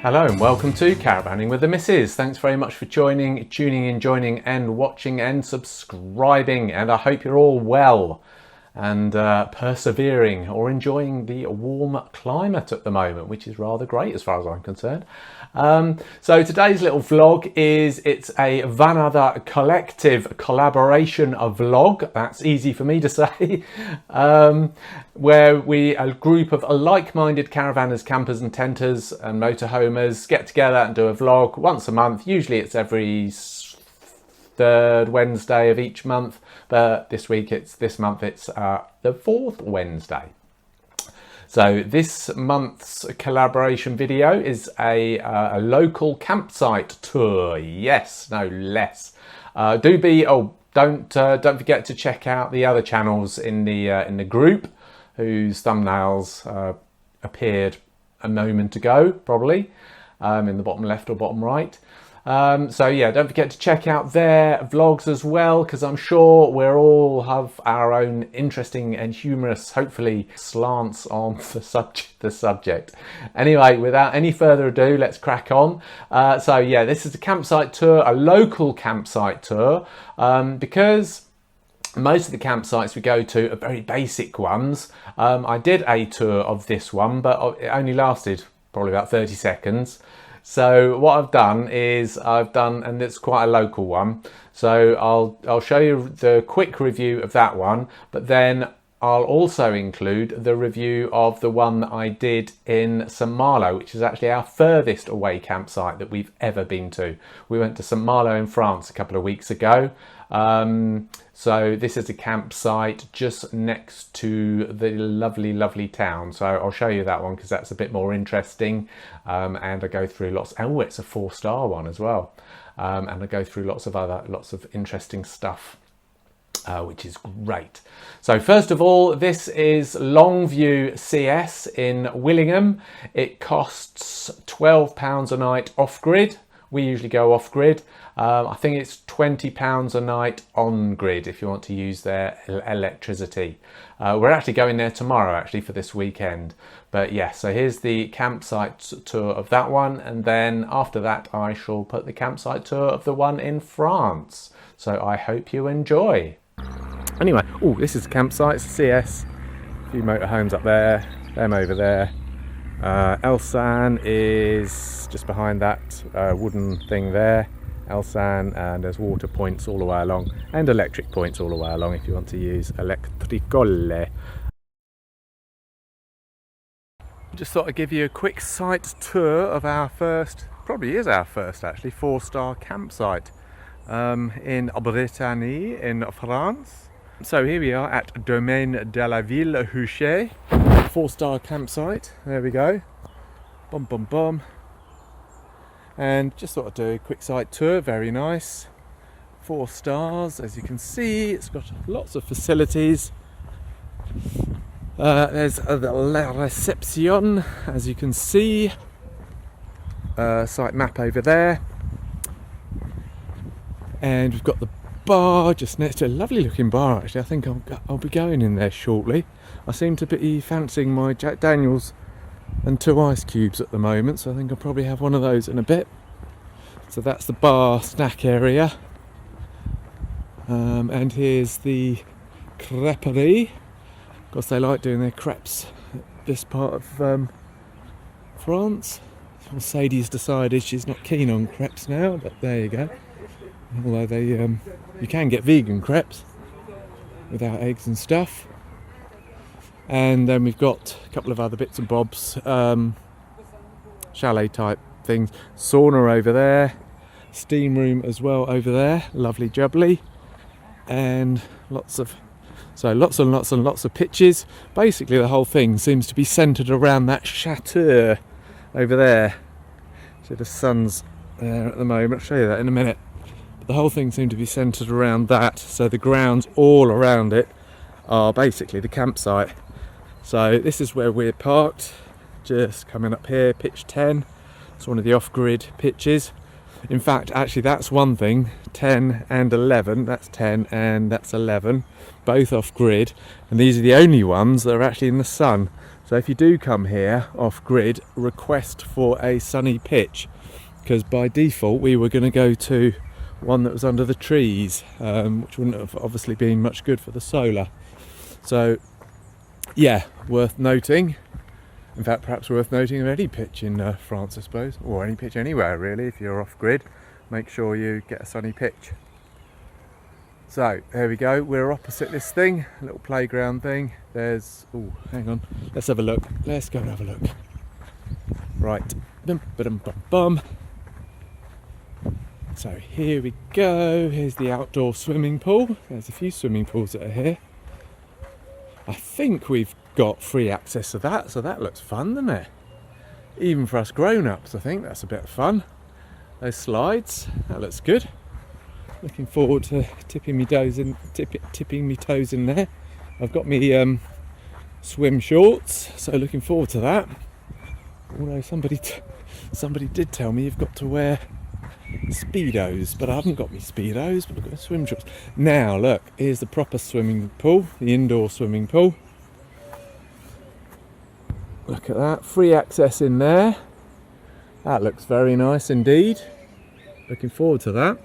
Hello and welcome to Caravanning with the Missus. Thanks very much for tuning in, joining and watching and subscribing, and I hope you're all well and persevering or enjoying the warm climate at the moment, which is rather great as far as I'm concerned. So today's little vlog it's a Vanother Collective collaboration vlog. That's easy for me to say. Where a group of like-minded caravanners, campers and tenters and motorhomers get together and do a vlog once a month. Usually it's every third Wednesday of each month, but this month it's the fourth Wednesday. So this month's collaboration video is a local campsite tour. Yes, no less. Don't forget to check out the other channels in the group, whose thumbnails appeared a moment ago, probably in the bottom left or bottom right. So yeah, don't forget to check out their vlogs as well, because I'm sure we'll all have our own interesting and humorous, hopefully, slants on the subject. Anyway, without any further ado, let's crack on. So yeah, this is a campsite tour, a local campsite tour, because most of the campsites we go to are very basic ones. I did a tour of this one, but it only lasted probably about 30 seconds. So what I've done is and it's quite a local one, so I'll show you the quick review of that one, but then I'll also include the review of the one that I did in Malo, which is actually our furthest away campsite that we've ever been to. We went to Malo in France a couple of weeks ago. So this is a campsite just next to the lovely town. So I'll show you that one because that's a bit more interesting. And I go through lots. Oh, it's a 4-star one as well. And I go through lots of interesting stuff, which is great. So first of all, this is Longview CS in Willingham. It costs £12 a night off-grid. We usually go off-grid. I think it's £20 a night on-grid if you want to use their electricity. We're actually going there tomorrow, actually, for this weekend. But yeah, so here's the campsite tour of that one. And then after that, I shall put the campsite tour of the one in France. So I hope you enjoy. Anyway, this is the campsite, it's CS. A few motorhomes up there, them over there. Elsan is just behind that wooden thing there. Elsan, and there's water points all the way along and electric points all the way along if you want to use electricole. Just thought I'd give you a quick site tour of our first, probably is our first actually, 4-star campsite in Brittany in France. So here we are at Domaine de la Ville Huchet, 4-star campsite. There we go. Bum bum bum. And just thought I'd do a quick site tour. Very nice. 4 stars, as you can see. It's got lots of facilities. There's the La Reception, as you can see. Site map over there. And we've got the bar just next to a lovely looking bar, actually. I think I'll be going in there shortly. I seem to be fancying my Jack Daniels and 2 ice cubes at the moment, so I think I'll probably have one of those in a bit. So that's the bar snack area. And here's the creperie. Of course, they like doing their crepes at this part of France. Sadie's decided she's not keen on crepes now, but there you go. Although they, you can get vegan crepes without eggs and stuff. And then we've got a couple of other bits and bobs, chalet type things. Sauna over there, steam room as well over there, lovely jubbly, and lots and lots of pitches. Basically the whole thing seems to be centred around that chateau over there. So the sun's there at the moment, I'll show you that in a minute. But the whole thing seemed to be centred around that, so the grounds all around it are basically the campsite. So this is where we're parked, just coming up here, pitch 10. It's one of the off-grid pitches. In fact, actually that's one thing, 10 and 11, that's 10 and that's 11, both off-grid. And these are the only ones that are actually in the sun. So if you do come here off grid, request for a sunny pitch, because by default we were going to go to one that was under the trees, which wouldn't have obviously been much good for the solar. So yeah, worth noting. In fact, perhaps worth noting of any pitch in France, I suppose, or any pitch anywhere really. If you're off grid, make sure you get a sunny pitch. So there we go, we're opposite this thing, a little playground thing. There's, oh, hang on, let's have a look. Let's go and have a look. Right, bum, ba-dum, bum, bum. So here we go, here's the outdoor swimming pool. There's a few swimming pools that are here. I think we've got free access to that, so that looks fun, doesn't it? Even for us grown-ups, I think that's a bit of fun. Those slides, that looks good. Looking forward to tipping me toes in there. I've got me swim shorts, so looking forward to that. Although somebody did tell me you've got to wear speedos, but I haven't got me speedos, but I've got swim shorts. Now look, here's the proper swimming pool, the indoor swimming pool. Look at that, free access in there. That looks very nice indeed. Looking forward to that.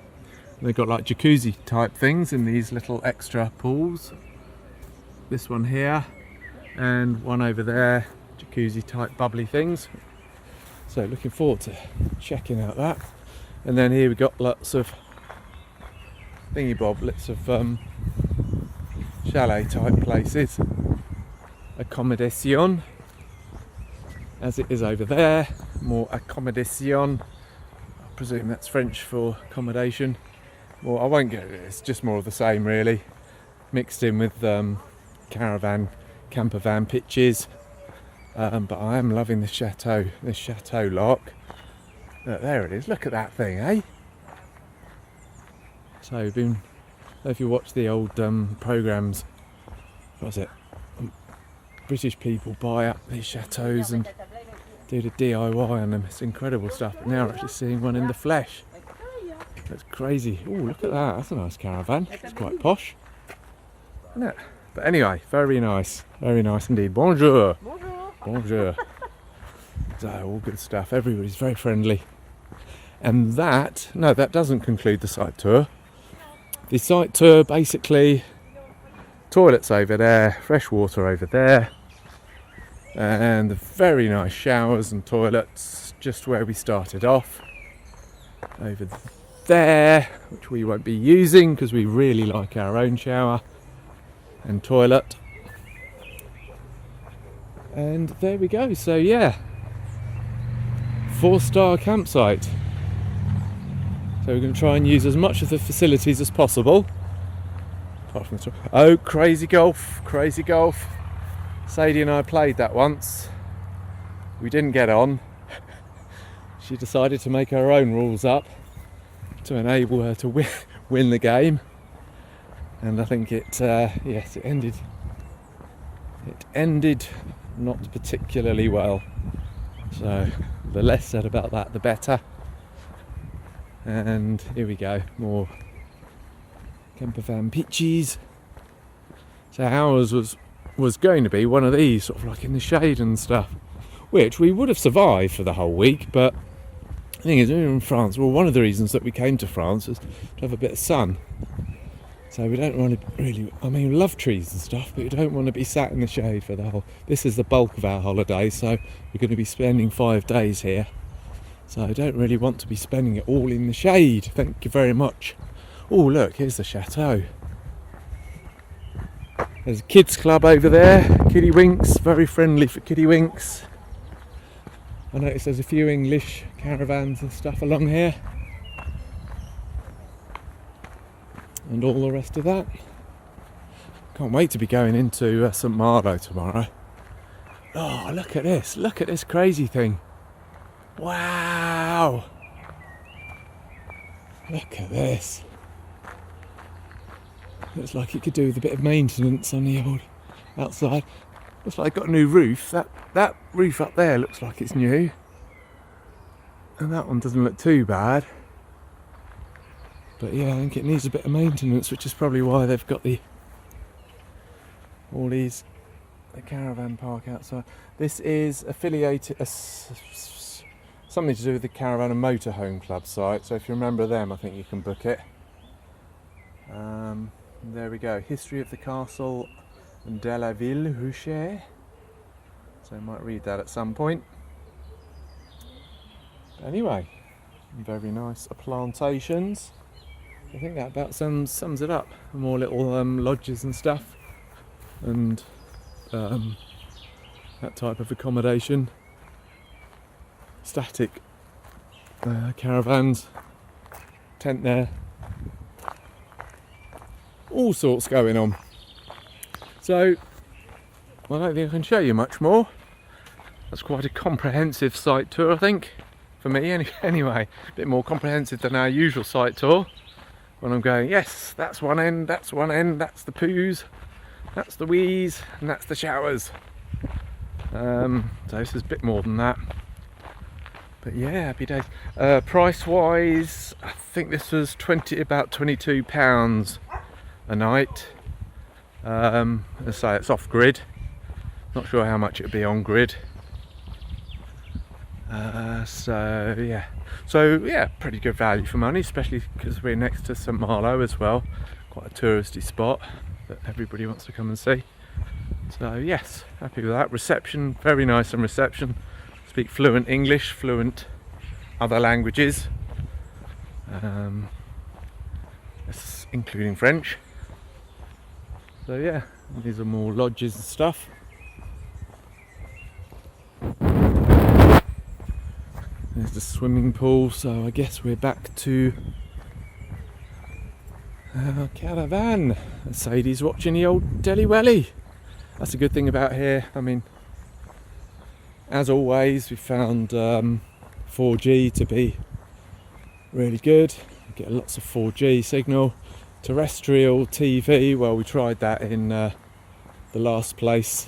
They've got like jacuzzi type things in these little extra pools. This one here and one over there, jacuzzi type bubbly things. So looking forward to checking out that. And then here we got lots of thingy boblets of chalet type places. Accommodation, as it is over there. More accommodation. I presume that's French for accommodation. Well, I won't get it, it's just more of the same really, mixed in with caravan, campervan pitches, but I am loving this chateau lock. Look, there it is, look at that thing, eh? So if you watch the old programmes, what was it, British people buy up these chateaus and do the DIY on them, it's incredible stuff, but now we're actually seeing one in the flesh. That's crazy. Oh, look at that. That's a nice caravan. It's quite posh, isn't it? But anyway, very nice indeed. Bonjour. Bonjour. Bonjour. So, all good stuff. Everybody's very friendly. And that doesn't conclude the site tour. The site tour basically, toilets over there, fresh water over there, and the very nice showers and toilets just where we started off. Over there, which we won't be using because we really like our own shower and toilet. And there we go. So yeah, 4-star campsite. So we're going to try and use as much of the facilities as possible. Apart from the crazy golf. Sadie and I played that once. We didn't get on. She decided to make her own rules up to enable her to win the game, and I think it ended not particularly well. So the less said about that, the better. And here we go, more campervan pitches. So ours was going to be one of these, sort of like in the shade and stuff, which we would have survived for the whole week, but the thing is, we were in France. Well, one of the reasons that we came to France was to have a bit of sun. So we don't want to really, I mean, we love trees and stuff, but we don't want to be sat in the shade for the whole, this is the bulk of our holiday, so we're going to be spending 5 days here. So I don't really want to be spending it all in the shade. Thank you very much. Oh, look, here's the chateau. There's a kids club over there, Kiddie Winks, very friendly for Kiddie Winks. I noticed there's a few English caravans and stuff along here. And all the rest of that. Can't wait to be going into St Malo tomorrow. Oh, look at this crazy thing. Wow! Look at this. Looks like it could do with a bit of maintenance on the old outside. Looks like it's got a new roof. That roof up there looks like it's new. And that one doesn't look too bad. But yeah, I think it needs a bit of maintenance, which is probably why they've got all these the caravan park outside. This is affiliated, something to do with the Caravan and Motorhome Club site. So if you remember them, I think you can book it. There we go. History of the castle de la Ville, Huchet. So I might read that at some point. Anyway, very nice plantations. I think that about sums it up. More little lodges and stuff, and that type of accommodation. Static caravans, tent there, all sorts going on. So I don't think I can show you much more. That's quite a comprehensive site tour, I think, for me anyway. A bit more comprehensive than our usual site tour, when I'm going, yes, that's one end, that's one end, that's the poos, that's the wees, and that's the showers. So this is a bit more than that. But yeah, happy days. Price wise, I think this was about £22 a night. Let's say it's off grid. Not sure how much it would be on grid. So yeah, pretty good value for money, especially because we're next to St Malo as well. Quite a touristy spot that everybody wants to come and see. So yes, happy with that. Reception, very nice on reception. Speak fluent English, fluent other languages, including French. So yeah, these are more lodges and stuff. There's the swimming pool, so I guess we're back to our caravan. Sadie's watching the old Deli Welly. That's a good thing about here. I mean, as always, we found 4G to be really good. We get lots of 4G signal. Terrestrial TV, well, we tried that in the last place,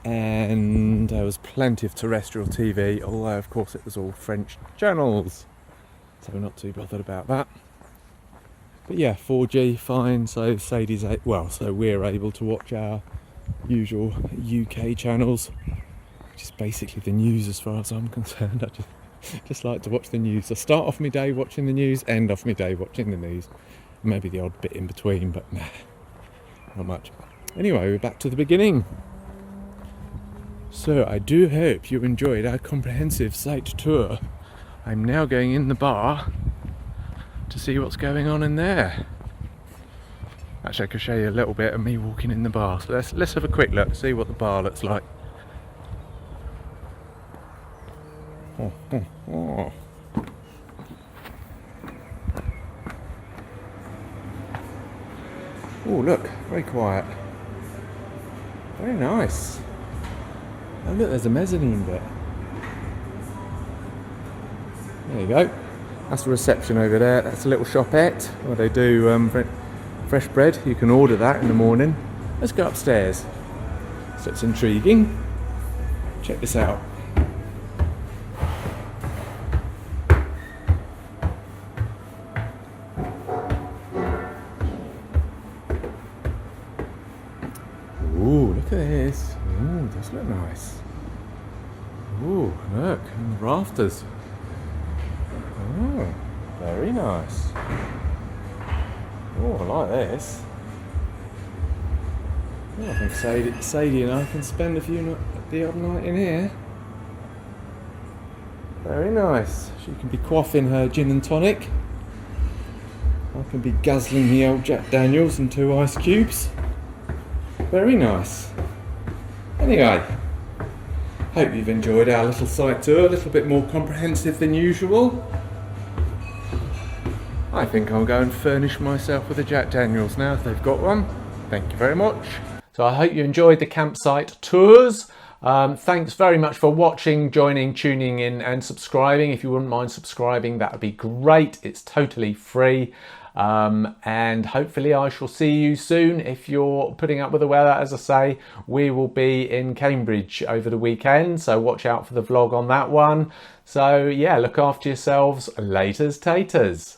and there was plenty of terrestrial TV, although of course it was all French channels, so we're not too bothered about that. But yeah, 4G fine, so Sadie's so we're able to watch our usual UK channels, which is basically the news as far as I'm concerned. I just like to watch the news. I start off my day watching the news, end off my day watching the news. Maybe the odd bit in between, but nah, not much. Anyway, we're back to the beginning. So I do hope you enjoyed our comprehensive site tour. I'm now going in the bar to see what's going on in there. Actually, I could show you a little bit of me walking in the bar. So let's have a quick look, see what the bar looks like. Oh. Oh, look, very quiet. Very nice. Oh look, there's a mezzanine bit. There you go. That's the reception over there. That's a little shopette where they do fresh bread. You can order that in the morning. Let's go upstairs. So it's intriguing. Check this out. Ooh, look at this. Ooh, does look nice. Ooh, look, and the rafters. Oh, very nice. Oh, I like this. Oh, I think Sadie and I can spend the odd night in here. Very nice. She can be quaffing her gin and tonic. I can be guzzling the old Jack Daniels and 2 ice cubes. Very nice. Anyway, hope you've enjoyed our little site tour, a little bit more comprehensive than usual. I think I'll go and furnish myself with a Jack Daniels now if they've got one. Thank you very much. So I hope you enjoyed the campsite tours. Thanks very much for watching, joining, tuning in and subscribing. If you wouldn't mind subscribing, that would be great. It's totally free. And hopefully I shall see you soon. If you're putting up with the weather, as I say, we will be in Cambridge over the weekend, so watch out for the vlog on that one. So yeah, look after yourselves. Laters taters.